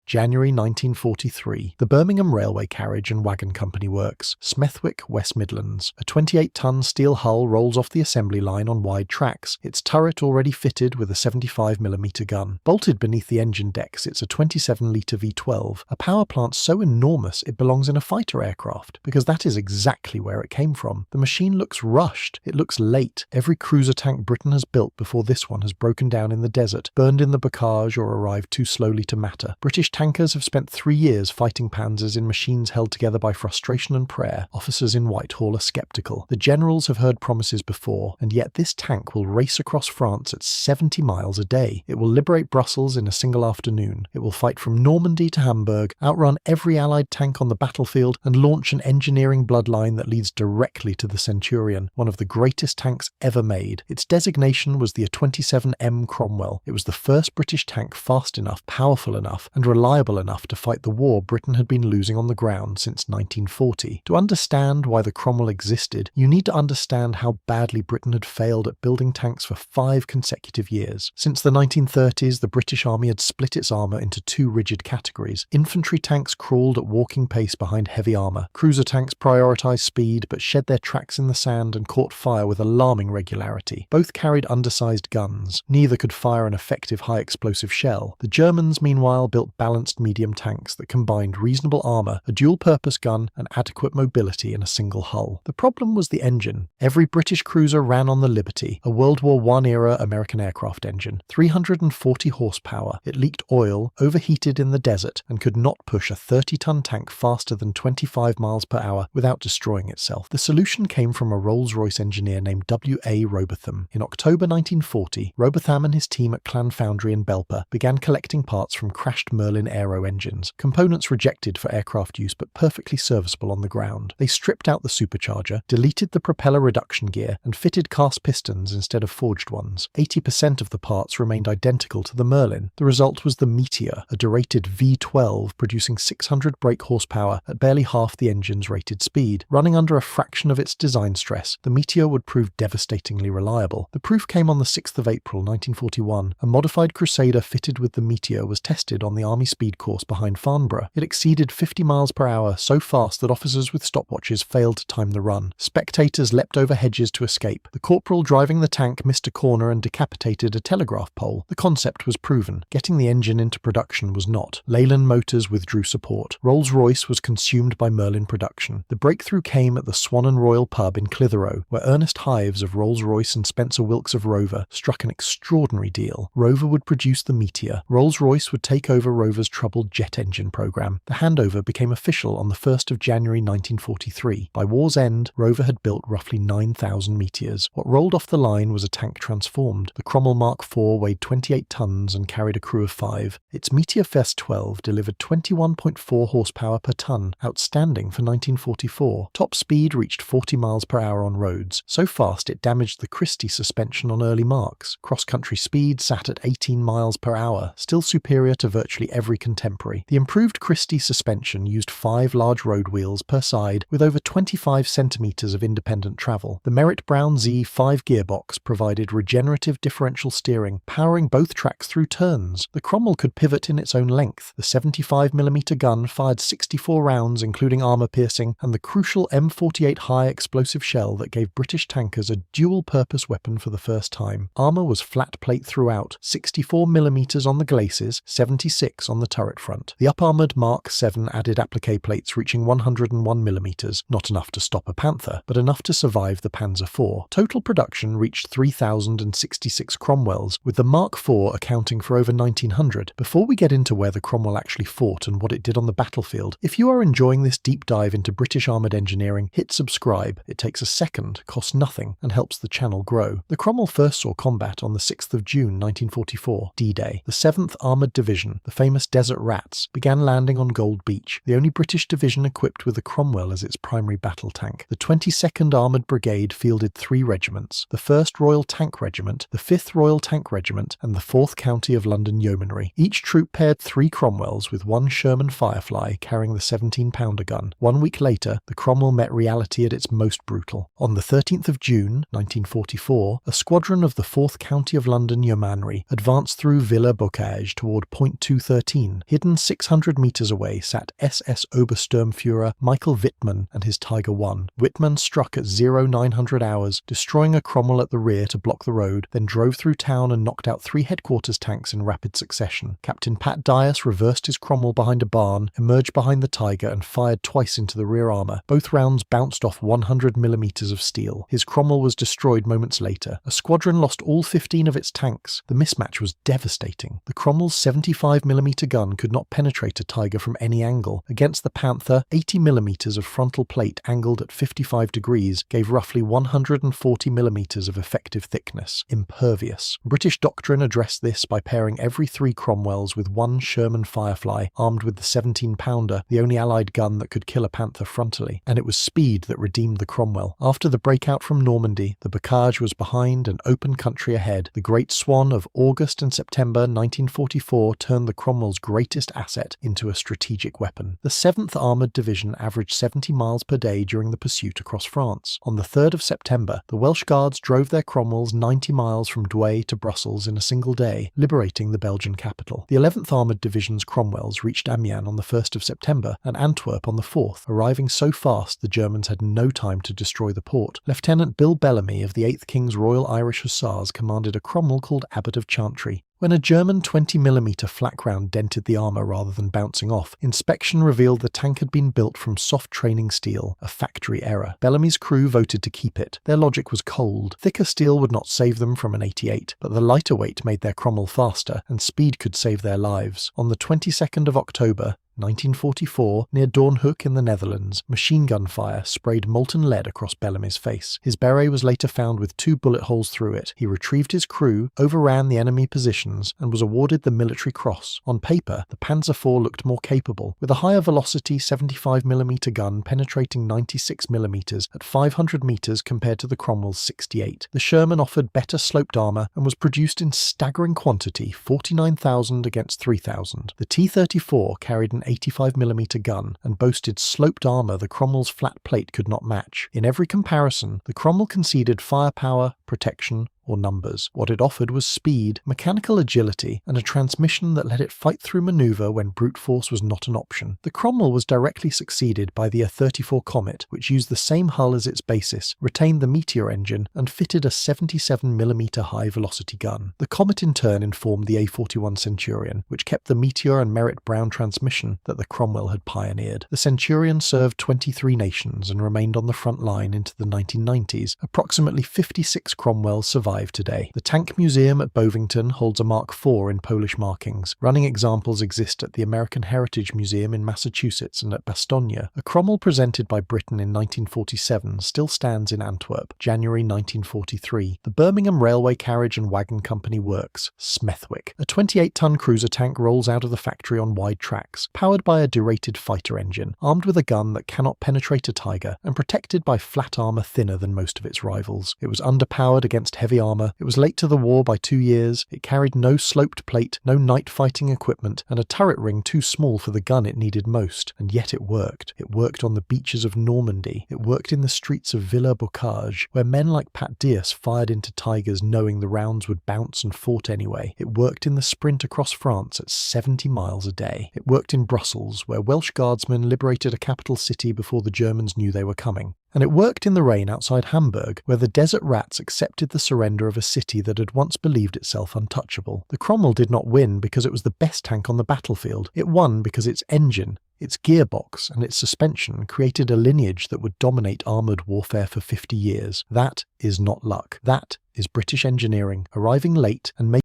January 1943. The Birmingham Railway Carriage and Wagon Company Works, Smethwick, West Midlands. A 28-ton steel hull rolls off the assembly line on wide tracks, its turret already fitted with a 75mm gun. Bolted beneath the engine deck sits a 27-litre V12, a power plant so enormous it belongs in a fighter aircraft, because that is exactly where it came from. The machine looks rushed, it looks late. Every cruiser tank Britain has built before this one has broken down in the desert, burned in the Bocage, or arrived too slowly to matter. British tankers have spent 3 years fighting panzers in machines held together by frustration and prayer. Officers in Whitehall are sceptical. The generals have heard promises before, and yet this tank will race across France at 70 miles a day. It will liberate Brussels in a single afternoon. It will fight from Normandy to Hamburg, outrun every Allied tank on the battlefield, and launch an engineering bloodline that leads directly to the Centurion, one of the greatest tanks ever made. Its designation was the A27M Cromwell. It was the first British tank fast enough, powerful enough, and reliable enough to fight the war Britain had been losing on the ground since 1940. To understand why the Cromwell existed, you need to understand how badly Britain had failed at building tanks for 5 consecutive years. Since the 1930s, the British Army had split its armour into 2 rigid categories. Infantry tanks crawled at walking pace behind heavy armour. Cruiser tanks prioritised speed but shed their tracks in the sand and caught fire with alarming regularity. Both carried undersized guns. Neither could fire an effective high-explosive shell. The Germans, meanwhile, built balanced medium tanks that combined reasonable armour, a dual-purpose gun, and adequate mobility in a single hull. The problem was the engine. Every British cruiser ran on the Liberty, a World War I-era American aircraft engine. 340 horsepower. It leaked oil, overheated in the desert, and could not push a 30-ton tank faster than 25 miles per hour without destroying itself. The solution came from a Rolls-Royce engineer named W.A. Robotham. In October 1940, Robotham and his team at Clan Foundry in Belper began collecting parts from crashed Merlin aero engines, components rejected for aircraft use but perfectly serviceable on the ground. They stripped out the supercharger, deleted the propeller reduction gear, and fitted cast pistons instead of forged ones. 80% of the parts remained identical to the Merlin. The result was the Meteor, a derated V12 producing 600 brake horsepower at barely half the engine's rated speed. Running under a fraction of its design stress, the Meteor would prove devastatingly reliable. The proof came on the 6th of April 1941. A modified Crusader fitted with the Meteor was tested on the Army speed course behind Farnborough. It exceeded 50 miles per hour so fast that officers with stopwatches failed to time the run. Spectators leapt over hedges to escape. The corporal driving the tank missed a corner and decapitated a telegraph pole. The concept was proven. Getting the engine into production was not. Leyland Motors withdrew support. Rolls-Royce was consumed by Merlin production. The breakthrough came at the Swan and Royal pub in Clitheroe, where Ernest Hives of Rolls-Royce and Spencer Wilkes of Rover struck an extraordinary deal. Rover would produce the Meteor. Rolls-Royce would take over Rover's troubled jet engine program. The handover became official on the 1st of January 1943. By war's end, Rover had built roughly 9,000 Meteors. What rolled off the line was a tank transformed. The Cromwell Mark IV weighed 28 tons and carried a crew of 5. Its Meteor Fest 12 delivered 21.4 horsepower per ton, outstanding for 1944. Top speed reached 40 miles per hour on roads, so fast it damaged the Christie suspension on early marks. Cross-country speed sat at 18 miles per hour, still superior to virtually every contemporary. The improved Christie suspension used 5 large road wheels per side with over 25 centimetres of independent travel. The Merritt Brown Z5 gearbox provided regenerative differential steering, powering both tracks through turns. The Cromwell could pivot in its own length. The 75mm gun fired 64 rounds including armour-piercing, and the crucial M48 high explosive shell that gave British tankers a dual-purpose weapon for the first time. Armour was flat plate throughout, 64mm on the glacis, 76 on the turret front. The up-armoured Mark VII added applique plates reaching 101mm, not enough to stop a Panther, but enough to survive the Panzer IV. Total production reached 3,066 Cromwells, with the Mark IV accounting for over 1,900. Before we get into where the Cromwell actually fought and what it did on the battlefield, if you are enjoying this deep dive into British armoured engineering, hit subscribe. It takes a second, costs nothing, and helps the channel grow. The Cromwell first saw combat on the 6th of June 1944, D-Day. The 7th Armoured Division, the famous Desert Rats, began landing on Gold Beach, the only British division equipped with the Cromwell as its primary battle tank. The 22nd Armoured Brigade fielded 3 regiments: the 1st Royal Tank Regiment, the 5th Royal Tank Regiment, and the 4th County of London Yeomanry. Each troop paired 3 Cromwells with 1 Sherman Firefly carrying the 17-pounder gun. 1 week later, the Cromwell met reality at its most brutal. On the 13th of June, 1944, a squadron of the 4th County of London Yeomanry advanced through Villers-Bocage toward Point 213 1914. Hidden 600 meters away sat SS Obersturmführer Michael Wittmann and his Tiger I. Wittmann struck at 0900 hours, destroying a Cromwell at the rear to block the road, then drove through town and knocked out 3 headquarters tanks in rapid succession. Captain Pat Dias reversed his Cromwell behind a barn, emerged behind the Tiger and fired twice into the rear armour. Both rounds bounced off 100mm of steel. His Cromwell was destroyed moments later. A squadron lost all 15 of its tanks. The mismatch was devastating. The Cromwell's 75mm gun could not penetrate a Tiger from any angle. Against the Panther, 80mm of frontal plate angled at 55 degrees gave roughly 140mm of effective thickness. Impervious. British doctrine addressed this by pairing every 3 Cromwells with 1 Sherman Firefly armed with the 17-pounder, the only Allied gun that could kill a Panther frontally. And it was speed that redeemed the Cromwell. After the breakout from Normandy, the Bocage was behind and open country ahead. The Great Swan of August and September 1944 turned the Cromwell's greatest asset into a strategic weapon. The 7th Armoured Division averaged 70 miles per day during the pursuit across France. On the 3rd of September, the Welsh Guards drove their Cromwells 90 miles from Douai to Brussels in a single day, liberating the Belgian capital. The 11th Armoured Division's Cromwells reached Amiens on the 1st of September and Antwerp on the 4th, arriving so fast the Germans had no time to destroy the port. Lieutenant Bill Bellamy of the 8th King's Royal Irish Hussars commanded a Cromwell called Abbot of Chantry. When a German 20mm flak round dented the armour rather than bouncing off, inspection revealed the tank had been built from soft training steel, a factory error. Bellamy's crew voted to keep it. Their logic was cold. Thicker steel would not save them from an 88, but the lighter weight made their Cromwell faster, and speed could save their lives. On the 22nd of October, 1944, near Doornhoek in the Netherlands, machine gun fire sprayed molten lead across Bellamy's face. His beret was later found with 2 bullet holes through it. He retrieved his crew, overran the enemy positions, and was awarded the Military Cross. On paper, the Panzer IV looked more capable, with a higher velocity 75mm gun penetrating 96mm at 500 meters compared to the Cromwell's 68. The Sherman offered better sloped armour and was produced in staggering quantity, 49,000 against 3,000. The T-34 carried an 85mm gun and boasted sloped armour the Cromwell's flat plate could not match. In every comparison, the Cromwell conceded firepower, protection, or numbers. What it offered was speed, mechanical agility, and a transmission that let it fight through manoeuvre when brute force was not an option. The Cromwell was directly succeeded by the A34 Comet, which used the same hull as its basis, retained the Meteor engine, and fitted a 77mm high-velocity gun. The Comet in turn informed the A41 Centurion, which kept the Meteor and Merritt Brown transmission that the Cromwell had pioneered. The Centurion served 23 nations and remained on the front line into the 1990s. Approximately 56 Cromwells survived today. The Tank Museum at Bovington holds a Mark IV in Polish markings. Running examples exist at the American Heritage Museum in Massachusetts and at Bastogne. A Cromwell presented by Britain in 1947 still stands in Antwerp, January 1943. The Birmingham Railway Carriage and Wagon Company works, Smethwick. A 28-ton cruiser tank rolls out of the factory on wide tracks, powered by a derated fighter engine, armed with a gun that cannot penetrate a Tiger, and protected by flat armour thinner than most of its rivals. It was underpowered against heavy armour. It was late to the war by 2 years. It carried no sloped plate, no night fighting equipment, and a turret ring too small for the gun it needed most. And yet it worked. It worked on the beaches of Normandy. It worked in the streets of Villers-Bocage, where men like Pat Dias fired into Tigers knowing the rounds would bounce and fought anyway. It worked in the sprint across France at 70 miles a day. It worked in Brussels, where Welsh guardsmen liberated a capital city before the Germans knew they were coming. And it worked in the rain outside Hamburg, where the desert rats accepted the surrender of a city that had once believed itself untouchable. The Cromwell did not win because it was the best tank on the battlefield. It won because its engine, its gearbox, and its suspension created a lineage that would dominate armoured warfare for 50 years. That is not luck. That is British engineering, arriving late and making